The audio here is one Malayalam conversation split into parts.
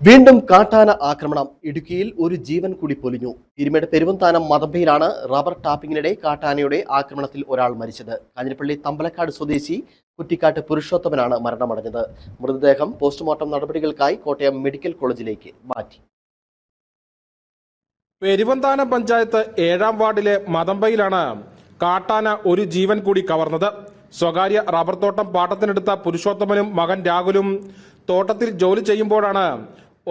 വീണ്ടും കാട്ടാന ആക്രമണം. ഇടുക്കിയിൽ ഒരു ജീവൻ കൂടി പൊലിഞ്ഞു. പീരുമേട് പെരുവന്താനം മതമ്പയിലാണ് റബ്ബർ ടാപ്പിങ്ങിനിടെ കാട്ടാനയുടെ ആക്രമണത്തിൽ ഒരാൾ മരിച്ചത്. കാഞ്ഞിരപ്പള്ളി തമ്പലക്കാട് സ്വദേശി കുറ്റിക്കാട്ട് പുരുഷോത്തമനാണ് മരണമടഞ്ഞത്. മൃതദേഹം പോസ്റ്റ്മോർട്ടം നടപടികൾക്കായി കോട്ടയം മെഡിക്കൽ കോളേജിലേക്ക് മാറ്റി. പെരുവന്താനം പഞ്ചായത്ത് 7-ാം വാർഡിലെ മതമ്പയിലാണ് കാട്ടാന ഒരു ജീവൻ കൂടി കവർന്നത്. സ്വകാര്യ റബ്ബർ തോട്ടം പാട്ടത്തിനെടുത്ത പുരുഷോത്തമനും മകൻ രാഹുലും തോട്ടത്തിൽ ജോലി ചെയ്യുമ്പോഴാണ്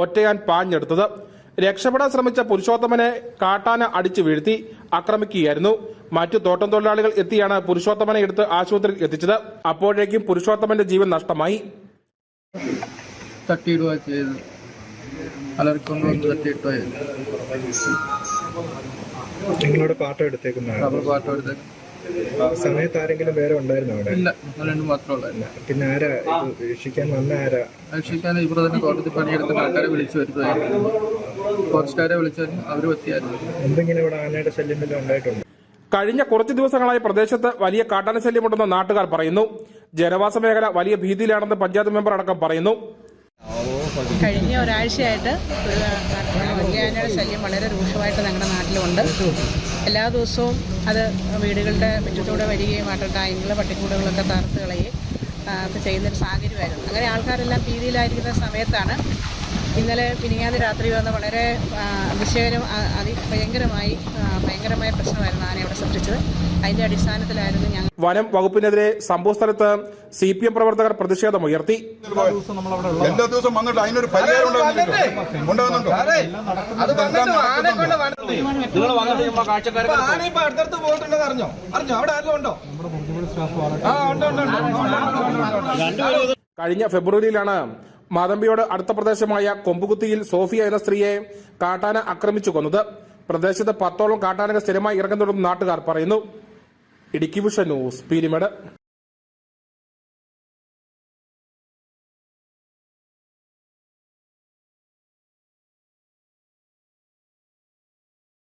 ഒറ്റയാൻ പാഞ്ഞെടുത്തത്. രക്ഷപ്പെടാൻ ശ്രമിച്ച പുരുഷോത്തമനെ കാട്ടാന അടിച്ചു വീഴ്ത്തി ആക്രമിക്കുകയായിരുന്നു. മറ്റു തോട്ടം തൊഴിലാളികൾ എത്തിയാണ് പുരുഷോത്തമനെ എടുത്ത് ആശുപത്രിയിൽ എത്തിച്ചത്. അപ്പോഴേക്കും പുരുഷോത്തമന്റെ ജീവൻ നഷ്ടമായി. തട്ടിയിടുക ചെയ്ത് അലർക്കൊണ്ടുവന്ന് തട്ടിയിട്ടു. നിങ്ങളോട് പാട്ടം എടുത്തേക്കുന്ന സമയത്ത് ആരെങ്കിലും വേറെ ഉണ്ടായിരുന്നു അവിടെ? ഇല്ല, രണ്ടും മാത്രമല്ല. പിന്നെ ആരാ രക്ഷിക്കാൻ വന്ന? രക്ഷിക്കാൻ ഇവിടെ തന്നെ തോട്ടത്തിൽ പണിയെടുത്ത ആൾക്കാരെ വിളിച്ചു വരുത്തുമായിരുന്നു. ഫോറസ്റ്റുകാരെ വിളിച്ചാലും അവർ എത്തിയായിരുന്നു. എന്തെങ്കിലും ഇവിടെ ആനയുടെ ശല്യം ഉണ്ടായിട്ടുണ്ട്? കഴിഞ്ഞ കുറച്ച് ദിവസങ്ങളായി പ്രദേശത്ത് വലിയ കാട്ടാന ശല്യമുണ്ടെന്ന് നാട്ടുകാർ പറയുന്നു. ജനവാസ മേഖല വലിയ ഭീതിയിലാണെന്ന് പഞ്ചായത്ത് മെമ്പർ അടക്കം പറയുന്നു. കഴിഞ്ഞ ഒരാഴ്ചയായിട്ട് വലിയ ആനയുടെ ശല്യം വളരെ രൂക്ഷമായിട്ട് ഞങ്ങളുടെ നാട്ടിലുണ്ട്. എല്ലാ ദിവസവും അത് വീടുകളുടെ മുറ്റത്തൂടെ വരികയും വാട്ടർ ടാങ്കുകൾ പട്ടിക്കൂടുകളൊക്കെ തകർത്ത് കളയുകയും ഒക്കെ ചെയ്യുന്നൊരു സാഹചര്യമായിരുന്നു. അങ്ങനെ ആൾക്കാരെല്ലാം ഭീതിയിലായിരിക്കുന്ന സമയത്താണ് ഇന്നലെ മിനിഞ്ഞാന്ന് രാത്രി വന്ന വളരെ ഭയങ്കരമായ പ്രശ്നമായിരുന്നു ആന ഇവിടെ സൃഷ്ടിച്ചത്. അതിന്റെ അടിസ്ഥാനത്തിലായിരുന്നു ഞങ്ങൾ വനം വകുപ്പിനെതിരെ സംഭവസ്ഥലത്ത് CPM പ്രവർത്തകർ പ്രതിഷേധമുയർത്തി. എല്ലാ ദിവസവും വന്നിട്ട് അതിനൊരു പരിഹാരം ഉണ്ടാകുന്നുണ്ടോ? കഴിഞ്ഞ ഫെബ്രുവരിയിലാണ് മാതമ്പിയോട് അടുത്ത പ്രദേശമായ കൊമ്പുകുത്തിയിൽ സോഫിയ എന്ന സ്ത്രീയെ കാട്ടാന ആക്രമിച്ചു കൊന്നത്. പ്രദേശത്ത് 10ഓളം കാട്ടാനകൾ സ്ഥിരമായി ഇറങ്ങുന്നുണ്ടെന്ന് നാട്ടുകാർ പറയുന്നു. Idukki vision news, Peermade.